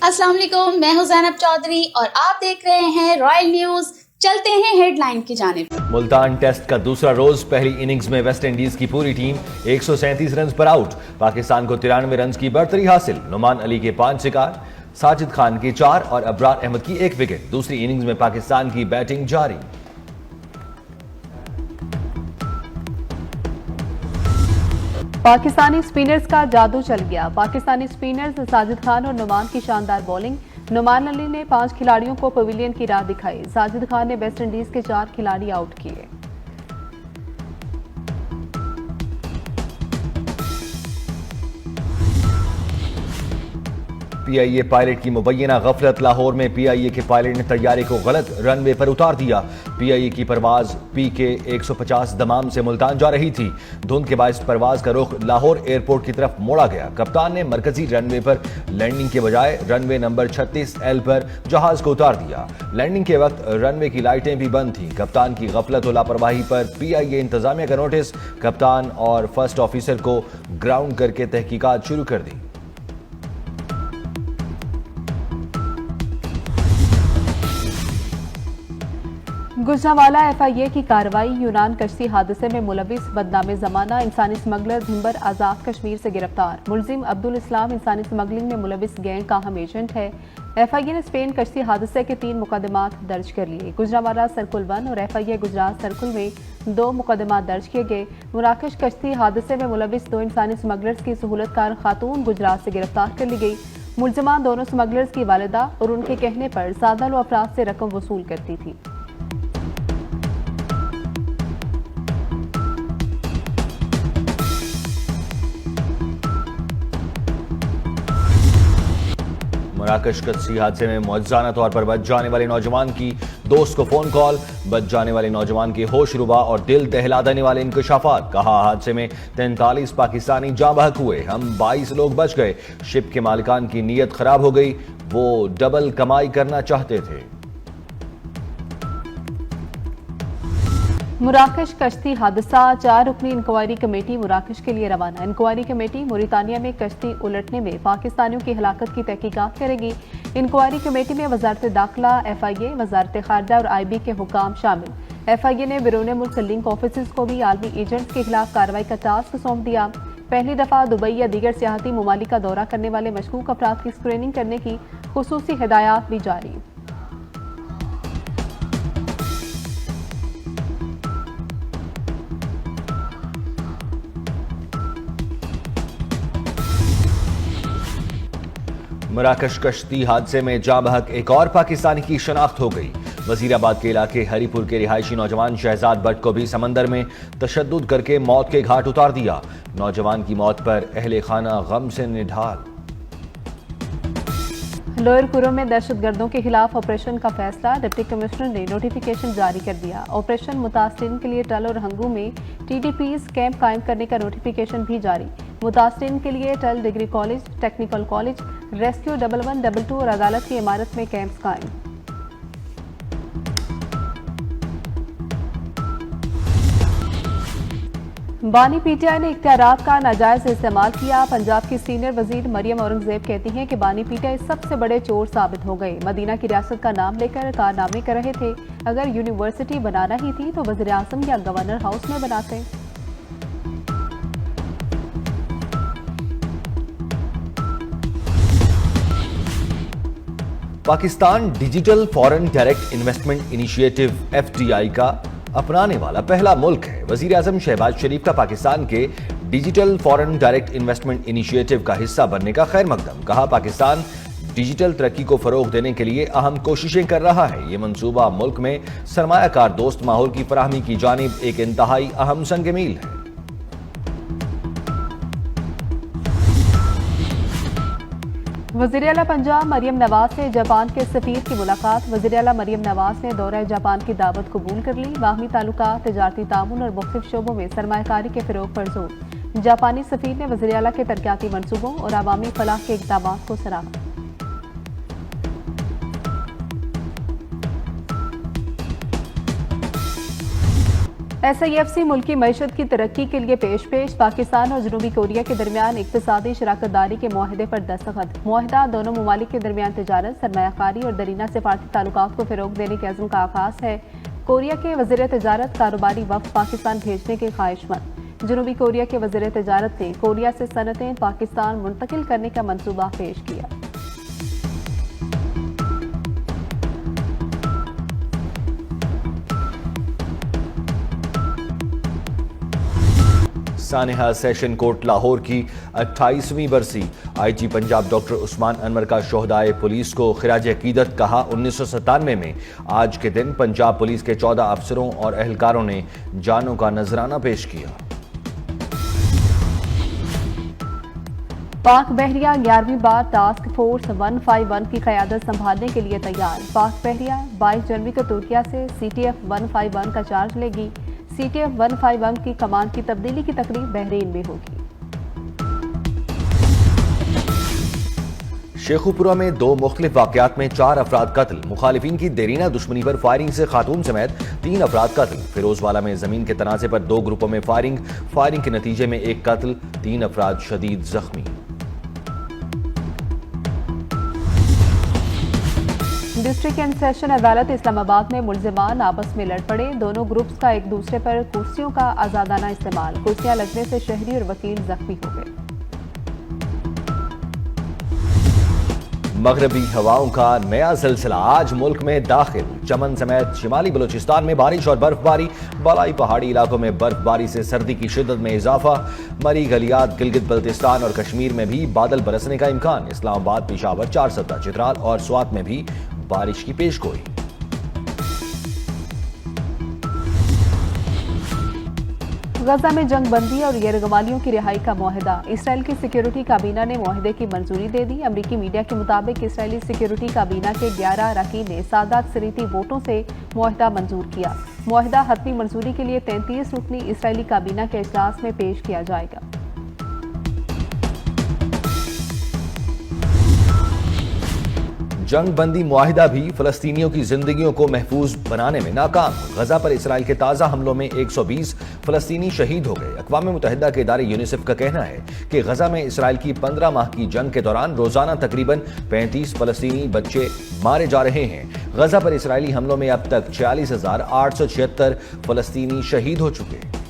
अस्सलाम वालेकुम, मैं हूं ज़ैनब चौधरी और आप देख रहे हैं रॉयल न्यूज़। चलते हैं हेडलाइन की जानिब। मुल्तान टेस्ट का दूसरा रोज, पहली इनिंग्स में वेस्ट इंडीज की पूरी टीम 137 रन पर आउट। पाकिस्तान को 93 रन की बढ़तरी हासिल। नुमान अली के 5 शिकार, साजिद खान के 4 और अबरार अहमद की 1 विकेट। दूसरी इनिंग्स में पाकिस्तान की बैटिंग जारी। पाकिस्तानी स्पिनर्स का जादू चल गया। पाकिस्तानी स्पिनर्स साजिद खान और नुमान की शानदार बॉलिंग। नुमान अली ने 5 खिलाड़ियों को पवेलियन की राह दिखाई। साजिद खान ने वेस्ट इंडीज के 4 खिलाड़ी आउट किए। पीआईए पायलट की मुबैना गफलत। लाहौर में पीआईए के पायलट ने तैयारे को गलत रनवे पर उतार दिया। पीआईए की परवाज पीके 150 दमाम से मुल्तान जा रही थी। धुंध के बायस परवाज का रुख लाहौर एयरपोर्ट की तरफ मोड़ा गया। कप्तान ने मरकजी रनवे पर लैंडिंग के बजाय रनवे नंबर 36L पर जहाज को उतार दिया। लैंडिंग के वक्त रनवे की लाइटें भी बंद थीं। कप्तान की गफलत और लापरवाही पर पीआईए इंतजामिया का नोटिस। कप्तान और फर्स्ट ऑफिसर को ग्राउंड करके तहकीकात शुरू कर दी। गुजरांवाला एफआईए की कार्रवाई। यूनान कश्ती हादसे में मुलविस बदनामे जमाना इंसानी स्मगलर धिम्बर आजाद कश्मीर से गिरफ्तार। मुलजिम अब्दुल इस्लाम इंसानी स्मगलिंग में मुलविस गैंग का अहम एजेंट है। एफआईए ने स्पेन कश्ती हादसे के 3 मुकदमात दर्ज कर लिए। गुजरांवाला सर्कुल 1 और एफआईए गुजरात सर्कुल में 2 मुकदमात दर्ज किए गए। मुराकश कश्ती हादसे में मुलविस 2 इंसानी स्मगलर्स की सहूलतकार खातून गुजरात से गिरफ्तार कर ली गई। मुलजमान दोनों स्मगलर्स की वालिदा और उनके कहने पर सादा अफराद से रकम वसूल करती थी। मराकश कश्ती हादसे में मुअज्जाना तौर पर बच जाने वाले नौजवान की दोस्त को फोन कॉल। बच जाने वाले नौजवान के होश रुबा और दिल दहला देने वाले इंकशाफात। कहा, हादसे में 43 पाकिस्तानी जाँ बहक हुए, हम 22 लोग बच गए। शिप के मालिकान की नीयत खराब हो गई, वो डबल कमाई करना चाहते थे। मुराकश कश्ती हादसा। 4 रुकनी इंक्वायरी कमेटी मुराकश के लिए रवाना। इंक्वायरी कमेटी मोरितानिया में कश्ती उलटने में पाकिस्तानियों की हलाकत की तहकीकात करेगी। इंक्वायरी कमेटी में वजारत दाखिला, एफआईए, वजारत खारजा और आईबी के हुकाम शामिल। एफआईए ने बैरून मुल्क लिंक ऑफिस को भी आलमी एजेंट्स के खिलाफ कार्रवाई का टास्क सौंप दिया। पहली दफा दुबई या दीगर सियाहती ममालिक का दौरा करने वाले मशकूक अफराद की स्क्रीनिंग करने की खुसूसी हिदायत भी जारी। मराकश कश्ती हादसे में जाँ बहक एक और पाकिस्तानी की शनाख्त हो गई। वजीराबाद के इलाके हरीपुर के रिहायशी नौजवान शहजाद भट्ट को भी समंदर में तशद्दुद करके मौत के घाट उतार दिया। नौजवान की मौत पर अहले खाना गम से निढाल। लोअर कुरु में दहशतगर्दों के खिलाफ ऑपरेशन का फैसला। डिप्टी कमिश्नर ने नोटिफिकेशन जारी कर दिया। ऑपरेशन मुतासरीन के लिए टल और हंगू में टीडीपीज कैंप कायम करने का नोटिफिकेशन भी जारी। मुतासरीन के लिए टल degree college, technical college, rescue 1122 और अदालत की इमारत में कैंप्स कायम। बानी पीटीआई ने इख्तियारात का नाजायज इस्तेमाल किया। पंजाब की सीनियर वजीर मरियम औरंगजेब कहती हैं कि बानी पीटीआई सबसे बड़े चोर साबित हो गए। मदीना की रियासत का नाम लेकर कारनामे कर रहे थे। अगर यूनिवर्सिटी बनाना ही थी तो वज़ीर आज़म या गवर्नर हाउस में बनाते। Pakistan digital foreign direct investment initiative FDI का अपनाने वाला पहला मुल्क है। वजीर आजम शहबाज शरीफ का पाकिस्तान के digital foreign direct investment initiative का हिस्सा बनने का खैर मकदम। कहा, पाकिस्तान डिजिटल तरक्की को फरोग देने के लिए अहम कोशिशें कर रहा है। ये मंसूबा मुल्क में सरमायाकार दोस्त माहौल की फराहमी की जानिब एक इंतहाई अहम संग मील है। वज़ीर आला पंजाब मरियम नवाज से जापान के सफीर की मुलाकात। वज़ीर आला मरियम नवाज ने दौरा जापान की दावत कबूल कर ली। बाहमी ताल्लुकात, तिजारती ताउन और मुख्तलिफ शोबों में सरमायाकारी के फ़रोग पर जोर। जापानी सफीर ने वज़ीर आला के तरक्याती मंसूबों और अवामी फलाह के इक़दामात को सराहा। SIFC मुल्की मईशत की तरक्की के लिए पेश पाकिस्तान और जनूबी कोरिया के दरमियान इक्तिसादी शराकत दारी के मुआहदे पर दस्तखत। मुआहदा दोनों ममालिक के दरमियान तजारत, सरमायाकारी और दरीना सिफारती ताल्लुकात को फ़रोग देने के अज़्म का आगाज़ है। कोरिया के वज़ीर तजारत कारोबारी वफ़द पाकिस्तान भेजने के ख्वाहिशमंद। जनूबी कोरिया के वज़ीर तजारत ने कोरिया से सनतें पाकिस्तान मुंतकिल करने का मंसूबा पेश किया। सानेहा सेशन कोर्ट लाहौर की 28वीं बरसी। IG पंजाब डॉक्टर उस्मान अनवर का शोहदाए पुलिस को खिराज अकीदत कहा। 1997 में आज के दिन पंजाब पुलिस के 14 अफसरों और एहलकारों ने जानों का नजराना पेश किया। पाक बहरिया 11वीं बार टास्क फोर्स 151 की क़यादत संभालने के लिए तैयार। पाक बहरिया 22 जनवरी को तुर्किया से CTF 151 का चार्ज लेगी। CTF 151 की कमान की तब्दीली की तकरीब बहरीन में होगी। शेखुपुरा में 2 मुख्तलिफ वाक़यात में 4 अफराद कत्ल। मुखालिफिन की देरीना दुश्मनी पर फायरिंग से खातून समेत 3 अफराद कत्ल। फिरोजवाला में जमीन के तनाज़े पर 2 ग्रुपों में फायरिंग के नतीजे में 1 कत्ल, 3 अफराद शदीद जख्मी। डिस्ट्रिक्ट एंड सेशन अदालत इस्लामाबाद में मुल्जिमान आपस में लड़ पड़े। दोनों ग्रुप्स का एक दूसरे पर कुर्सियों का आजादाना इस्तेमाल। कुर्सियां लगने से शहरी और वकील जख्मी हो गए। मगरबी हवाओं का नया सिलसिला आज मुल्क में दाखिल। चमन समेत शिमाली बलूचिस्तान में बारिश और बर्फबारी। बालाई पहाड़ी इलाकों में बर्फबारी से सर्दी की शिद्दत में इजाफा। मरी गलियात, गिलगित बल्तिस्तान और कश्मीर में भी बादल बरसने का इम्कान। इस्लामाबाद, पेशावर, चारसदा, चित्राल और स्वात में भी बारिश की पेशगोई। गजा में जंग बंदी और यरगमालियों की रिहाई का मुआहदा। इसराइल की सिक्योरिटी काबीना ने मुआहदे की मंजूरी दे दी। अमरीकी मीडिया के मुताबिक इसराइली सिक्योरिटी काबीना के 11 अरकान ने सादा अक्सरियती वोटों से मुआहदा मंजूर किया। मुआहदा हतमी मंजूरी के लिए 33 रुकनी इसराइली काबीना के इजलास में पेश किया जाएगा। जंग बंदी मुआहिदा भी फलस्तीनियों की जिंदगियों को महफूज बनाने में नाकाम। गजा पर इसराइल के ताज़ा हमलों में 120 फलस्तीनी शहीद हो गए। अक़वाम मुत्तहिदा के इदारे यूनिसेफ का कहना है कि गजा में इसराइल की 15 माह की जंग के दौरान रोजाना तकरीबन 35 फलस्तीनी बच्चे मारे जा रहे हैं। गजा पर इसराइली हमलों में अब तक 46,876 फलस्तीनी शहीद हो चुके।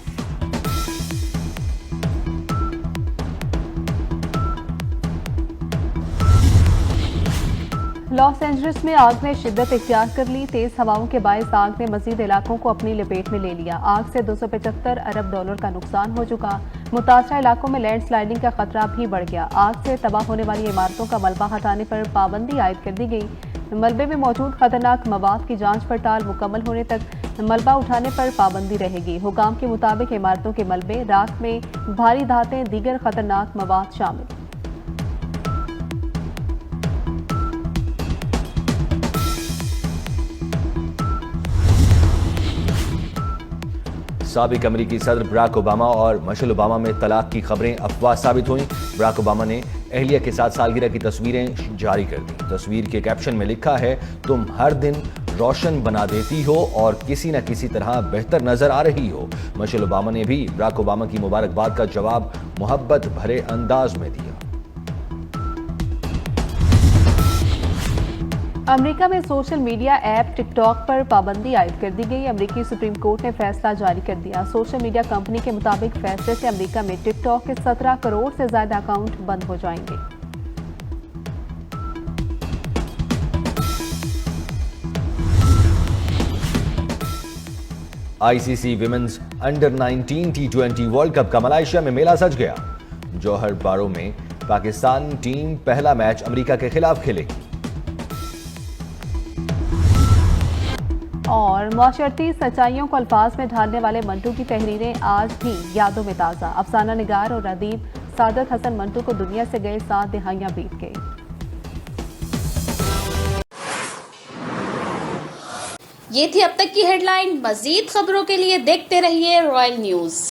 लॉस एंजलिस में आग ने शिद्दत इख्तियार कर ली। तेज हवाओं के बायस आग ने मजीद इलाकों को अपनी लपेट में ले लिया। आग से $275 अरब का नुकसान हो चुका। मुतासरा इलाकों में लैंड स्लाइडिंग का खतरा भी बढ़ गया। आग से तबाह होने वाली इमारतों का मलबा हटाने पर पाबंदी आयद कर दी गई। मलबे में मौजूद खतरनाक मवाद की जांच पड़ताल मुकम्मल होने तक मलबा उठाने पर पाबंदी रहेगी। हुकाम के मुताबिक इमारतों के मलबे, राख में भारी धातें, दीगर खतरनाक मवाद शामिल। साबिक अमरीकी सदर बराक ओबामा और मिशेल ओबामा में तलाक की खबरें अफवाह साबित हुई। बराक ओबामा ने अहलिया के साथ सालगिरह की तस्वीरें जारी कर दी। तस्वीर के कैप्शन में लिखा है, तुम हर दिन रोशन बना देती हो और किसी न किसी तरह बेहतर नजर आ रही हो। मिशेल ओबामा ने भी बराक ओबामा की मुबारकबाद का जवाब मोहब्बत भरे अंदाज में दिया। अमेरिका में सोशल मीडिया ऐप टिकटॉक पर पाबंदी आयद कर दी गई। अमेरिकी सुप्रीम कोर्ट ने फैसला जारी कर दिया। सोशल मीडिया कंपनी के मुताबिक फैसले से अमेरिका में टिकटॉक के 17 करोड़ से ज्यादा अकाउंट बंद हो जाएंगे। ICC women's under 19 T20 world cup का मलेशिया में मेला सज गया। जौहर बारो में पाकिस्तान टीम पहला मैच अमेरिका के खिलाफ खेलेगी। और माशरती सच्चाइयों को अल्फाज में ढालने वाले मंटू की तहरीरें आज भी यादों में ताज़ा। अफसाना निगार और अदीब सादत हसन मंटू को दुनिया से गए 7 दिहाइयां बीत गई। ये थी अब तक की हेडलाइन। मजीद खबरों के लिए देखते रहिए रॉयल न्यूज।